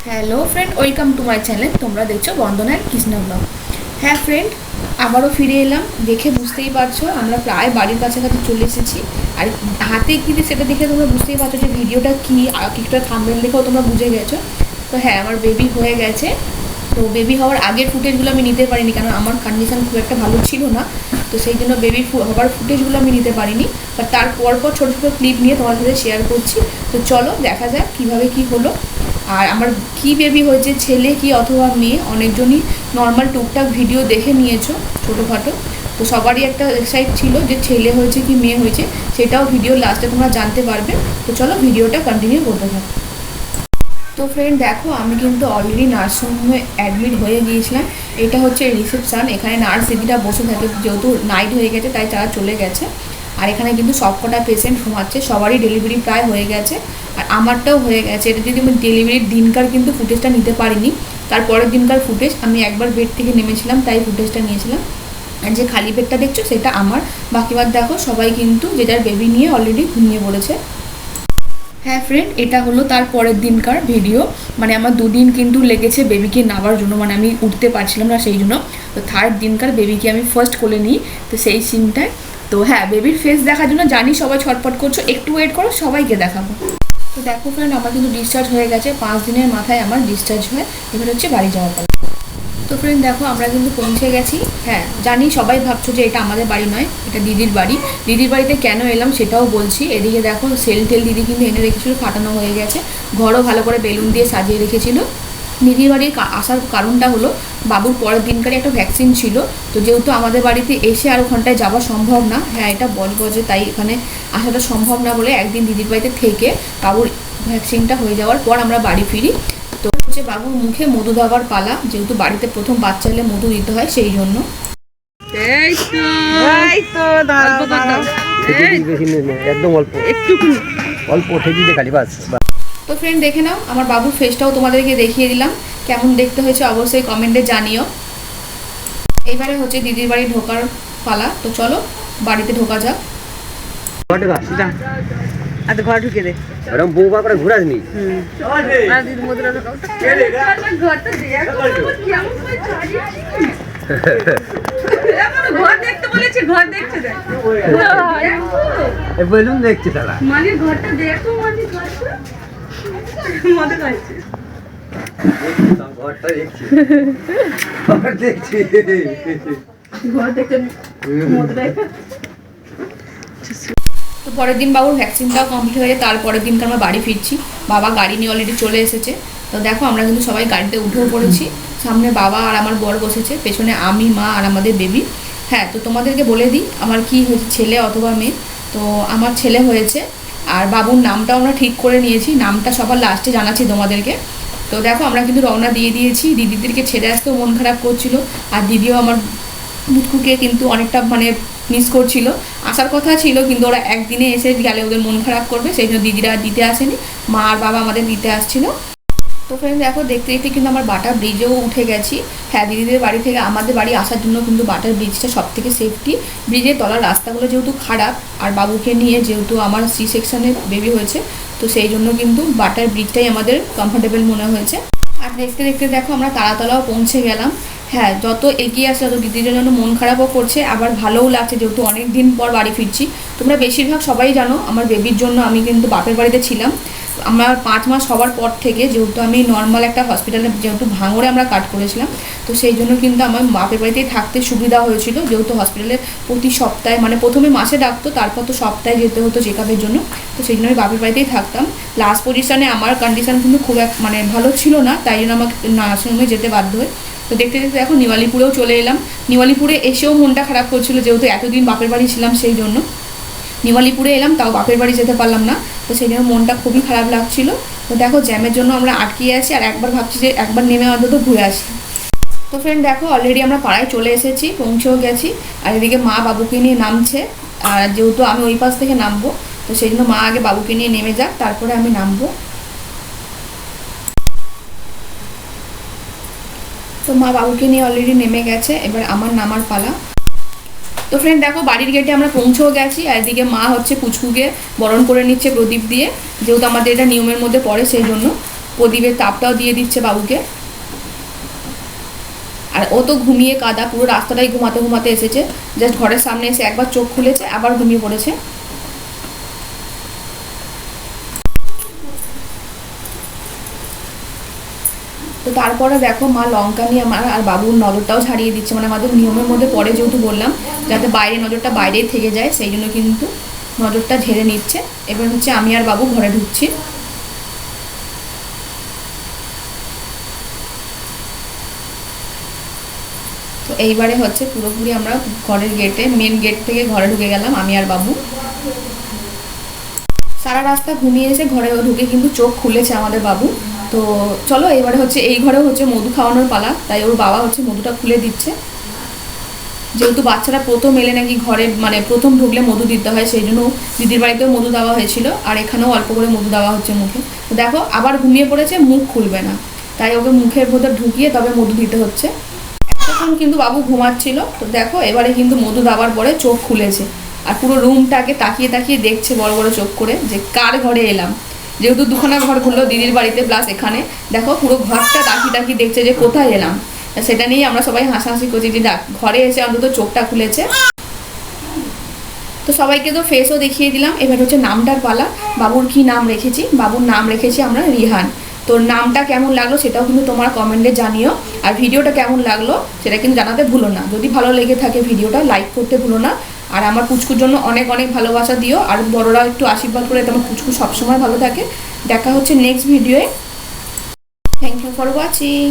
Hello friend, welcome to my channel. তোমরা দেখছো বন্দনার Krishna blog. হ্যাঁ ফ্রেন্ড, আবারও ফিরে এলাম। দেখে বুঝতেই পারছো আমরা প্রায় বাড়ির কাছাকাছি চলে এসেছি। আর হাতে কী সেটা দেখে তোমরা বুঝতেই পারছো যে ভিডিওটা কী, আর একটা থাম্বনেল দেখেও তোমরা বুঝে গেছো। তো হ্যাঁ, আমার বেবি হয়ে গেছে। তো বেবি হওয়ার আগের ফুটেজগুলো আমি নিতে পারিনি, কারণ আমার কন্ডিশন খুব একটা ভালো ছিল না। তো সেই জন্য বেবি হওয়ার ফুটেজগুলো আমি নিতে পারিনি, বাট তার পরপর ছোটো ছোটো ক্লিপ নিয়ে তোমার সাথে শেয়ার করছি। তো চলো দেখা যাক কীভাবে কী হলো। আর আমার কি বেবি হয়েছে, ছেলে কি অথবা মেয়ে, অনেকজনই নর্মাল টুকটাক ভিডিও দেখে নিয়েছো ছোটোখাটো। তো সবারই একটা এক্সাইট ছিল যে ছেলে হয়েছে কি মেয়ে হয়েছে, সেটাও ভিডিও লাস্টে তোমরা জানতে পারবে। তো চলো ভিডিওটা কন্টিনিউ করতে থাকো। তো ফ্রেন্ড দেখো, আমি কিন্তু অলরেডি নার্সিংহোমে অ্যাডমিট হয়ে গিয়েছিলাম। এটা হচ্ছে রিসেপশান। এখানে নার্স দিদিরা বসে থাকে, যেহেতু নাইট হয়ে গেছে তাই তারা চলে গেছে। আর এখানে কিন্তু সবকটা পেশেন্ট ঘুমাচ্ছে, সবারই ডেলিভারি প্রায় হয়ে গেছে, আর আমারটাও হয়ে গেছে। এটা যদি আমি ডেলিভারির দিনকার কিন্তু ফুটেজটা নিতে পারিনি, তারপরের দিনকার ফুটেজ। আমি একবার বেড থেকে নেমেছিলাম তাই ফুটেজটা নিয়েছিলাম। আর যে খালি বেডটা দেখছো সেটা আমার। বাকিবার দেখো সবাই কিন্তু যে যার বেবি নিয়ে অলরেডি ঘুমিয়ে পড়েছে। হ্যাঁ ফ্রেন্ড, এটা হলো তার পরের দিনকার ভিডিও। মানে আমার দুদিন কিন্তু লেগেছে বেবিকে নেওয়ার জন্য, মানে আমি উঠতে পারছিলাম না সেই জন্য। তো থার্ড দিনকার বেবিকে আমি ফার্স্ট কোলে নিই, তো সেই সিনটায়। তো হ্যাঁ, বেবির ফেস দেখার জন্য জানি সবাই ছটপট করছো, একটু ওয়েট করো, সবাইকে দেখাবো। তো দেখো ফ্রেন্ড, আমার কিন্তু ডিসচার্জ হয়ে গেছে। 5 দিনের মাথায় আমার ডিসচার্জ হয়ে এবার হচ্ছে বাড়ি যাওয়ার পালা। তো ফ্রেন্ড দেখো, আমরা কিন্তু পৌঁছে গেছি। হ্যাঁ জানি সবাই ভাবছো যে এটা আমাদের বাড়ি নয়, এটা দিদির বাড়ি। দিদির বাড়িতে কেন এলাম সেটাও বলছি। এদিকে দেখো সেল টেল দিদি কিন্তু এনে রেখেছিলো, ফাটানো হয়ে গেছে। ঘরও ভালো করে বেলুন দিয়ে সাজিয়ে রেখেছিল। দিদির বাড়ি আসার কারণটা হলো বাবুর পরের দিনকারই একটা ভ্যাকসিন ছিল। তো যেহেতু আমাদের বাড়িতে এসে আর ওখানটায় যাওয়া সম্ভব না, হ্যাঁ এটা বলবো যে তাই এখানে আসাটা সম্ভব না বলে একদিন দিদির বাড়িতে থেকে বাবুর ভ্যাকসিনটা হয়ে যাওয়ার পর আমরা বাড়ি ফিরি। তো হচ্ছে বাবুর মুখে মধু দেওয়ার পালা, যেহেতু বাড়িতে প্রথম বাচ্চা হলে মধু দিতে হয় সেই জন্য। একদম অল্প একটু অল্প ঠেকি দিয়ে খালি বাস। তো ফ্রেন্ড দেখে নাও, আমার বাবুর ফেসটাও তোমাদেরকে দেখিয়ে দিলাম। কেমন দেখতে হয়েছে অবশ্যই কমেন্টে জানিও। এইবারে হচ্ছে দিদির বাড়ি ঢোকার পালা। তো চলো বাড়িতে ঢোকা যাক। ঘর ঢুকে দে, ওরকম বউবা করে ঘুরাস নি। ঘর দেখতে বলেছি, ঘর দেখতে দেখ, বেলুন দেখছি তারা। মালির ঘরটা দেখো, মালির ঘরটা মজা লাগছে। ঘরটা দেখছি, ঘর দেখছি, ঘর দেখতে মজা। তো পরের দিন বাবুর ভ্যাকসিনটাও কমপ্লিট হয়ে যায়। তারপরের দিনকে আমরা বাড়ি ফিরছি। বাবা গাড়ি নিয়ে অলরেডি চলে এসেছে। তো দেখো আমরা কিন্তু সবাই গাড়িতে উঠেও পড়েছি। সামনে বাবা আর আমার বর বসেছে, পেছনে আমি, মা আর আমাদের বেবি। হ্যাঁ, তো তোমাদেরকে বলে দিই আমার কি হয়েছে, ছেলে অথবা মেয়ে। তো আমার ছেলে হয়েছে। আর বাবুর নামটাও আমরা ঠিক করে নিয়েছি, নামটা সবার লাস্টে জানাচ্ছি তোমাদেরকে। তো দেখো আমরা কিন্তু রওনা দিয়ে দিয়েছি। দিদিদেরকে ছেড়ে আসতেও মন খারাপ করছিল, আর দিদিও আমার মুটকুকে কিন্তু অনেকটা মানে মিস করছিল। আসার কথা ছিল কিন্তু ওরা একদিনে এসে গেলে ওদের মন খারাপ করবে, সেই জন্য দিদিরা দিতে আসেনি, মা আর বাবা আমাদের দিতে আসছিল। তো ফ্রেন্ড দেখো, দেখতে দেখতে কিন্তু আমার বাটার ব্রিজেও উঠে গেছি। হ্যাঁ, দিদিদের বাড়ি থেকে আমাদের বাড়ি আসার জন্য কিন্তু বাটার ব্রিজটা সব থেকে সেফটি। ব্রিজের তলার রাস্তাগুলো যেহেতু খারাপ, আর বাবুকে নিয়ে যেহেতু আমার সি সেকশনে বেবি হয়েছে, তো সেই জন্য কিন্তু বাটার ব্রিজটাই আমাদের কমফোর্টেবল মনে হয়েছে। আর দেখতে দেখতে দেখো আমরা তারাতলাও পৌঁছে গেলাম। হ্যাঁ, যত এগিয়ে আসছে তত দিদিদের জন্য মন খারাপও করছে, আবার ভালোও লাগছে যেহেতু অনেক দিন পর বাড়ি ফিরছি। তোমরা বেশিরভাগ সবাই জানো আমার বেবির জন্য আমি কিন্তু বাপের বাড়িতে ছিলাম। আমার 5 মাস হওয়ার পর থেকে, যেহেতু আমি নর্মাল একটা হসপিটালে, যেহেতু ভাঙড়ে আমরা কাট করেছিলাম, তো সেই জন্য কিন্তু আমার বাপের বাড়িতেই থাকতে সুবিধা হয়েছিল। যেহেতু হসপিটালে প্রতি সপ্তাহে, মানে প্রথমে মাসে ডাকতো, তারপর তো সপ্তাহে যেতে হতো চেকআপের জন্য। তো সেই জন্য আমি বাপের বাড়িতেই থাকতাম। লাস্ট পজিশনে আমার কন্ডিশন কিন্তু খুব মানে ভালো ছিল না, তাই জন্য আমাকে নার্সিংহোমে যেতে বাধ্য হয়। তো দেখতে দেখতে এখন নিওয়ালিপুরেও চলে এলাম। নিওয়ালিপুরে এসেও মনটা খারাপ করছিল, যেহেতু এতদিন বাপের বাড়ি ছিলাম সেই জন্য। নিওয়ালিপুরে এলাম, তাও বাপের বাড়ি যেতে পারলাম না, তো সেই জন্য মনটা খুবই খারাপ লাগছিল। তো দেখো জ্যামের জন্য আমরা আটকিয়ে আছি, আর একবার ভাবছি যে একবার নেমে অন্তত ঘুরে আসি। তো ফ্রেন্ড দেখো, অলরেডি আমরা পাড়ায় চলে এসেছি, পৌঁছেও গেছি। আর এদিকে মা বাবুকে নিয়ে নামছে। আর যেহেতু আমি ওই পাশ থেকে নামবো, তো সেই জন্য মা আগে বাবুকে নিয়ে নেমে যাক, তারপরে আমি নামবো। তো মা বাবুকে নিয়ে অলরেডি নেমে গেছে, এবার আমার নামার পালা। তো ফ্রেন্ড দেখো, বাড়ির গেটে আমরা পৌঁছেও গেছি। আর এদিকে মা হচ্ছে পুচকুকে বরণ করে নিচ্ছে প্রদীপ দিয়ে, যেহেতু আমাদের এটা নিয়মের মধ্যে পড়ে সেই জন্য। প্রদীপের তাপটাও দিয়ে দিচ্ছে বাবুকে। আর ও তো ঘুমিয়ে কাদা, পুরো রাস্তাটাই ঘুমাতে ঘুমাতে এসেছে, জাস্ট ঘরের সামনে এসে একবার চোখ খুলেছে আবার ঘুমিয়ে পড়েছে। তো তারপরে দেখো মা লঙ্কা নিয়ে আমার আর বাবুর নজরটাও ছাড়িয়ে দিচ্ছে, মানে আমাদের নিয়মের মধ্যে পড়ে, যেহেতু বললাম যাতে বাইরে নজরটা বাইরেই থেকে যায়, সেই জন্য কিন্তু নজরটা ঝেড়ে নিচ্ছে। এবার হচ্ছে আমি আর বাবু ঘরে ঢুকছি। তো এইবারে হচ্ছে পুরোপুরি আমরা ঘরের গেটে, মেন গেট থেকে ঘরে ঢুকে গেলাম আমি আর বাবু। সারা রাস্তা ঘুমিয়ে এসে ঘরে ঢুকে কিন্তু চোখ খুলেছে আমাদের বাবু। তো চলো এবারে হচ্ছে এই ঘরে হচ্ছে মধু খাওয়ানোর পালা, তাই ওর বাবা হচ্ছে মধুটা খুলে দিচ্ছে। যেহেতু বাচ্চারা প্রথম এলে নাকি ঘরে, মানে প্রথম ঢুকলে মধু দিতে হয়, সেই জন্য দিদির বাড়িতেও মধু দেওয়া হয়েছিল, আর এখানেও অল্প করে মধু দেওয়া হচ্ছে মুখে। তো দেখো আবার ঘুমিয়ে পড়েছে, মুখ খুলবে না, তাই ওকে মুখের ভেতর ঢুকিয়ে তবে মধু দিতে হচ্ছে। তখন কিন্তু বাবু ঘুমাচ্ছিল। তো দেখো এবারে কিন্তু মধু দেওয়ার পরে চোখ খুলেছে, আর পুরো রুমটাকে তাকিয়ে তাকিয়ে দেখছে বড় বড় চোখ করে যে কার ঘরে এলাম। যেহেতু দুখানা ঘর ঘুরলো, দিদির বাড়িতে প্লাস এখানে, দেখো পুরো ঘরটা তাকিয়ে তাকিয়ে দেখছে যে কোথায় এলাম। সেটা নিয়েই আমরা সবাই হাসাহাসি করছি যে দেখ ঘরে এসে অন্তত চোখটা খুলেছে। তো সবাইকে তো ফেসও দেখিয়ে দিলাম, এবার হচ্ছে নামটার পালা। বাবুর কি নাম রেখেছি? বাবুর নাম রেখেছি আমরা রিহান। তোর নামটা কেমন লাগলো সেটাও কিন্তু তোমরা কমেন্টে জানিও, আর ভিডিওটা কেমন লাগলো সেটা কিন্তু জানাতে ভুলো না। যদি ভালো লেগে থাকে ভিডিওটা লাইক করতে ভুলো না, আর আমার পুচকুর জন্য অনেক অনেক ভালোবাসা দিও, আর বড়রা একটু আশীর্বাদ করে তোমার পুচকু সবসময় ভালো থাকে। দেখা হচ্ছে নেক্সট ভিডিওয়ে। Thank you for watching.